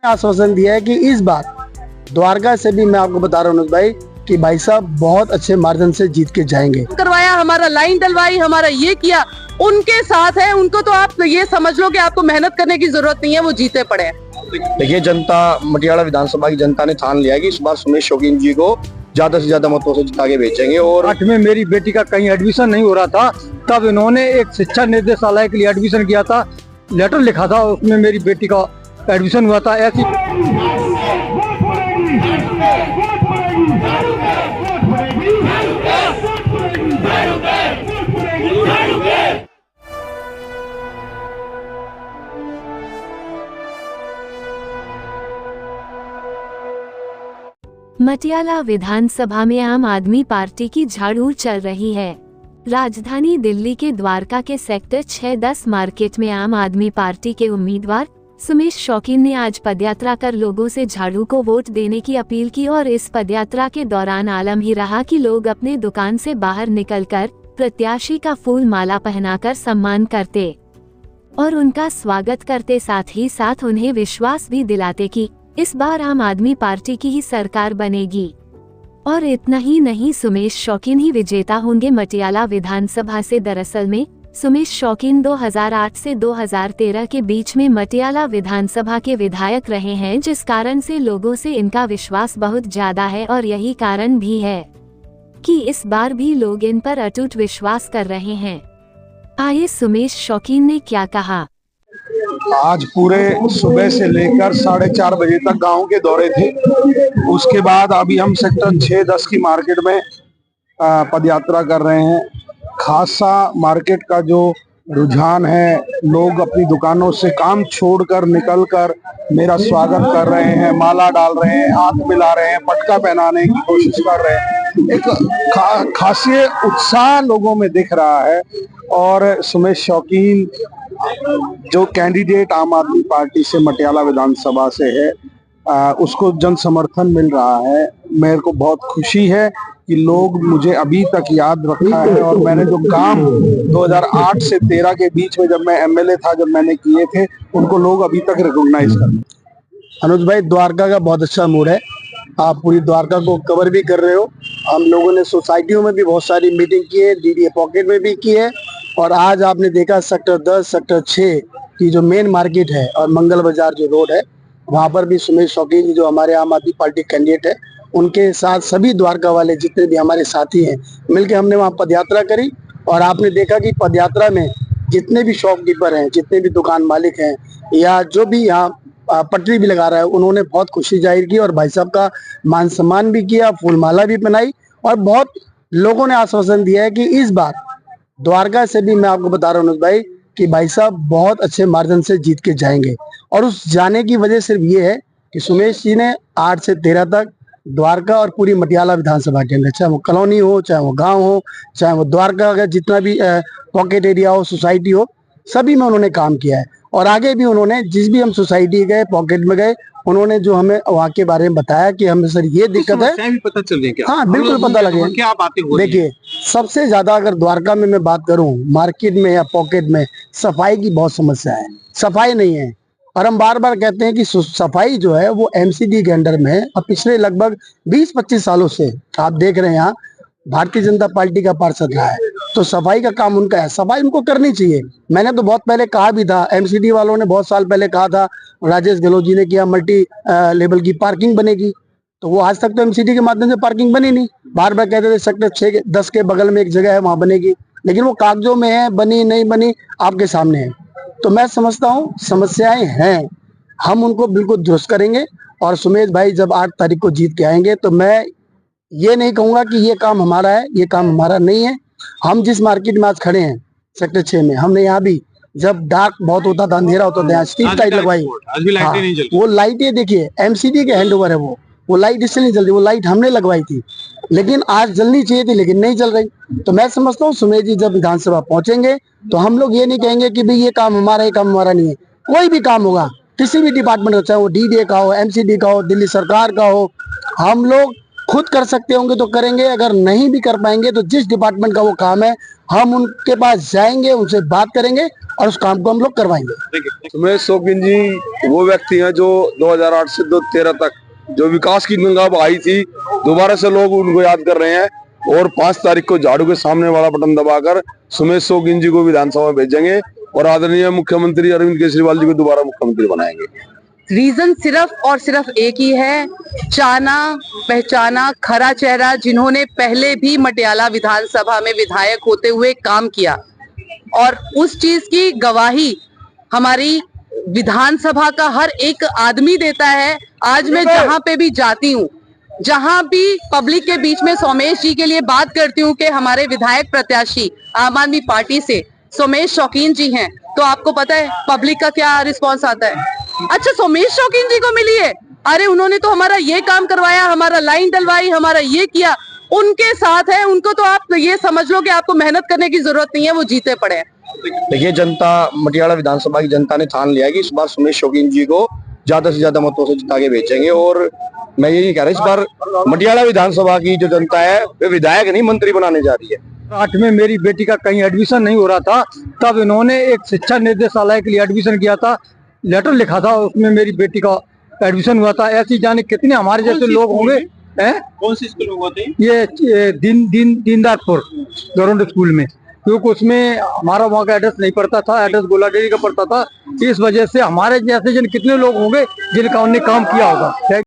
आश्वासन दिया है कि इस बार द्वारका से भी मैं आपको बता रहा हूँ अनुज भाई कि भाई साहब बहुत अच्छे मार्जिन से जीत के जाएंगे। करवाया, हमारा लाइन डलवाई, हमारा ये किया, उनके साथ है। उनको तो आप ये समझ लो कि आपको मेहनत करने की जरूरत नहीं है, वो जीते पड़े हैं। देखिए, जनता मटियाला विधानसभा की जनता ने ठान लिया है कि इस बार सुमेश शौकीन जी को ज्यादा से ज्यादा मतों से जिता के भेजेंगे। और 8 में मेरी बेटी का कहीं एडमिशन नहीं हो रहा था, तब इन्होंने एक शिक्षा निर्देशालय के लिए एडमिशन किया था, लेटर लिखा था, उसमें मेरी बेटी का एडमिशन हुआ था। ऐसी मटियाला विधानसभा में आम आदमी पार्टी की झाड़ू चल रही है। राजधानी दिल्ली के द्वारका के सेक्टर 6-10 मार्केट में आम आदमी पार्टी के उम्मीदवार सुमेश शौकीन ने आज पदयात्रा कर लोगों से झाड़ू को वोट देने की अपील की। और इस पदयात्रा के दौरान आलम ही रहा कि लोग अपने दुकान से बाहर निकलकर प्रत्याशी का फूल माला पहनाकर सम्मान करते और उनका स्वागत करते, साथ ही साथ उन्हें विश्वास भी दिलाते कि इस बार आम आदमी पार्टी की ही सरकार बनेगी। और इतना ही नहीं, सुमेश शौकीन ही विजेता होंगे मटियाला विधानसभा से। दरअसल में सुमेश शौकीन 2008 से 2013 के बीच में मटियाला विधानसभा के विधायक रहे हैं, जिस कारण से लोगों से इनका विश्वास बहुत ज्यादा है। और यही कारण भी है कि इस बार भी लोग इन पर अटूट विश्वास कर रहे हैं। आइए सुमेश शौकीन ने क्या कहा। आज पूरे सुबह से लेकर 4:30 बजे तक गांव के दौरे थे। उसके बाद अभी हम सेक्टर 6-10 की मार्केट में पदयात्रा कर रहे हैं। खासा मार्केट का जो रुझान है, लोग अपनी दुकानों से काम छोड़कर निकलकर मेरा स्वागत कर रहे हैं, माला डाल रहे हैं, हाथ मिला रहे हैं, पटका पहनाने की कोशिश कर रहे हैं। एक खासी उत्साह लोगों में दिख रहा है। और सुमेश शौकीन जो कैंडिडेट आम आदमी पार्टी से मटियाला विधानसभा से है, उसको जन समर्थन मिल रहा है। मेरे को बहुत खुशी है कि लोग मुझे अभी तक याद रखा है। और मैंने जो काम 2008 से 13 के बीच में जब मैं एमएलए था, जब मैंने किए थे, उनको लोग अभी तक रिकॉग्नाइज कर। अनुज भाई, द्वारका का बहुत अच्छा मूड है। आप पूरी द्वारका को कवर भी कर रहे हो। हम लोगों ने सोसाइटियों में भी बहुत सारी मीटिंग की है, डीडीए पॉकेट में भी की है। और आज आपने देखा सेक्टर 10, सेक्टर 6 की जो मेन मार्केट है और मंगल बाजार जो रोड है, वहाँ पर भी सुमेश शौकीन जी जो हमारे आम आदमी पार्टी कैंडिडेट है, उनके साथ सभी द्वारका वाले जितने भी हमारे साथी हैं मिलकर हमने वहाँ पदयात्रा करी। और आपने देखा कि पदयात्रा में जितने भी शॉपकीपर हैं, जितने भी दुकान मालिक हैं, या जो भी यहाँ पटरी भी लगा रहा है, उन्होंने बहुत खुशी जाहिर की और भाई साहब का मान सम्मान भी किया, फूलमाला भी पहनाई। और बहुत लोगों ने आश्वासन दिया है कि इस बार द्वारका से भी मैं आपको बता रहा हूँ भाई कि भाई साहब बहुत अच्छे मार्जिन से जीत के जाएंगे। और उस जाने की वजह सिर्फ ये है कि सुमेश जी ने 8 से 13 तक द्वारका और पूरी मटियाला विधानसभा के अंदर, चाहे वो कॉलोनी हो, चाहे वो गांव हो, चाहे वो द्वारका का जितना भी पॉकेट एरिया हो, सोसाइटी हो, सभी में उन्होंने काम किया है। और आगे भी उन्होंने जिस भी हम सोसाइटी गए, पॉकेट में गए, उन्होंने जो हमें वहाँ के बारे में बताया कि हमें सर ये दिक्कत है, भी पता चल गया क्या? हाँ बिल्कुल पता लगे। क्या बातें हो रही हैं? देखिए, सबसे ज्यादा अगर द्वारका में मैं बात करूं, मार्केट में या पॉकेट में सफाई की बहुत समस्या है। सफाई नहीं है। और हम बार बार कहते हैं कि सफाई जो है वो एमसीडी के अंडर में है। और पिछले लगभग 20-25 सालों से आप देख रहे हैं यहाँ भारतीय जनता पार्टी का पार्षद रहा है, तो सफाई का काम उनका है। सफाई उनको करनी चाहिए। मैंने तो बहुत पहले कहा भी था, एमसीडी वालों ने बहुत साल पहले कहा था, राजेश गहलोत जी ने किया, मल्टी लेवल की पार्किंग बनेगी। तो वो आज तक तो एमसीडी के माध्यम से पार्किंग बनी नहीं। बार बार कहते थे सेक्टर 6-10 के बगल में एक जगह है, वहां बनेगी, लेकिन वो कागजों में है, बनी नहीं बनी आपके सामने है। तो मैं समझता हूँ समस्याएं हैं, हम उनको बिल्कुल दुरुस्त करेंगे। और सुमेश भाई जब 8 तारीख को जीत के आएंगे तो मैं ये नहीं कहूंगा कि ये काम हमारा है, ये काम हमारा नहीं है। हम जिस मार्केट में आज खड़े हैं सेक्टर 6 में, हमने यहाँ भी जब डार्क बहुत होता था, अंधेरा होता था, स्ट्रीट लाइट लगवाई। वो लाइटें देखिए एमसीडी के हैंड ओवर है, वो लाइट इससे नहीं जल रही, वो लाइट हमने लगवाई थी, लेकिन आज जलनी चाहिए थी लेकिन नहीं जल रही। तो मैं समझता हूँ सुमेश जी जब विधानसभा पहुंचेंगे तो हम लोग ये नहीं कहेंगे कि भाई ये काम हमारा, ये काम हमारा नहीं है। कोई भी काम होगा किसी भी डिपार्टमेंट का, चाहे वो डीडीए का हो, एमसीडी का हो, दिल्ली सरकार का हो, हम लोग खुद कर सकते होंगे तो करेंगे। अगर नहीं भी कर पाएंगे तो जिस डिपार्टमेंट का वो काम है हम उनके पास जाएंगे, उनसे बात करेंगे और उस काम को हम लोग करवाएंगे। सुमेश शौकीन जी वो व्यक्ति हैं जो 2008 से 2013 तक जो विकास की गंगा बहाई थी, दोबारा से लोग उनको याद कर रहे हैं और 5 तारीख को झाड़ू के सामने वाला बटन दबाकर सुमेश शौकीन जी को विधानसभा में भेजेंगे और आदरणीय मुख्यमंत्री अरविंद केजरीवाल जी को दोबारा मुख्यमंत्री बनाएंगे। रीजन सिर्फ और सिर्फ एक ही है, जाना पहचाना खरा चेहरा जिन्होंने पहले भी मटियाला विधानसभा में विधायक होते हुए काम किया और उस चीज की गवाही हमारी विधानसभा का हर एक आदमी देता है। आज मैं जहां पे भी जाती हूँ, जहां भी पब्लिक के बीच में सोमेश जी के लिए बात करती हूँ कि हमारे विधायक प्रत्याशी आम आदमी पार्टी से सोमेश शौकीन जी हैं, तो आपको पता है पब्लिक का क्या रिस्पांस आता है? अच्छा, सोमेश शौकीन जी को मिली है, अरे उन्होंने तो हमारा ये काम करवाया, हमारा लाइन डलवाई, हमारा ये किया, उनके साथ है, उनको तो आप ये समझ लो कि आपको मेहनत करने की जरूरत नहीं है, वो जीते पड़े हैं। देखिए, जनता मटियाला विधानसभा की जनता ने ठान लिया है कि इस बार सुमेश शौकीन जी को ज्यादा से ज्यादा मतों से जिता के भेजेंगे। और मैं यही कह रहा हूँ, इस बार मटियाला विधानसभा की जो जनता है वे विधायक नहीं मंत्री बनाने जा रही है। 8 में मेरी बेटी का कहीं एडमिशन नहीं हो रहा था, तब इन्होंने एक शिक्षा निर्देशालय के लिए एडमिशन किया था, लेटर लिखा था, उसमें मेरी बेटी का एडमिशन हुआ था। ऐसी जाने कितने हमारे जैसे लोग होंगे। कौन सी स्कूल में हुआ था? ये दीनदारपुर गवर्नमेंट स्कूल में, क्योंकि उसमें हमारा वहाँ का एड्रेस नहीं पड़ता था, एड्रेस गोलाडेरी का पड़ता था। इस वजह से हमारे जैसे जिन कितने लोग होंगे जिनका उन्होंने काम किया होगा।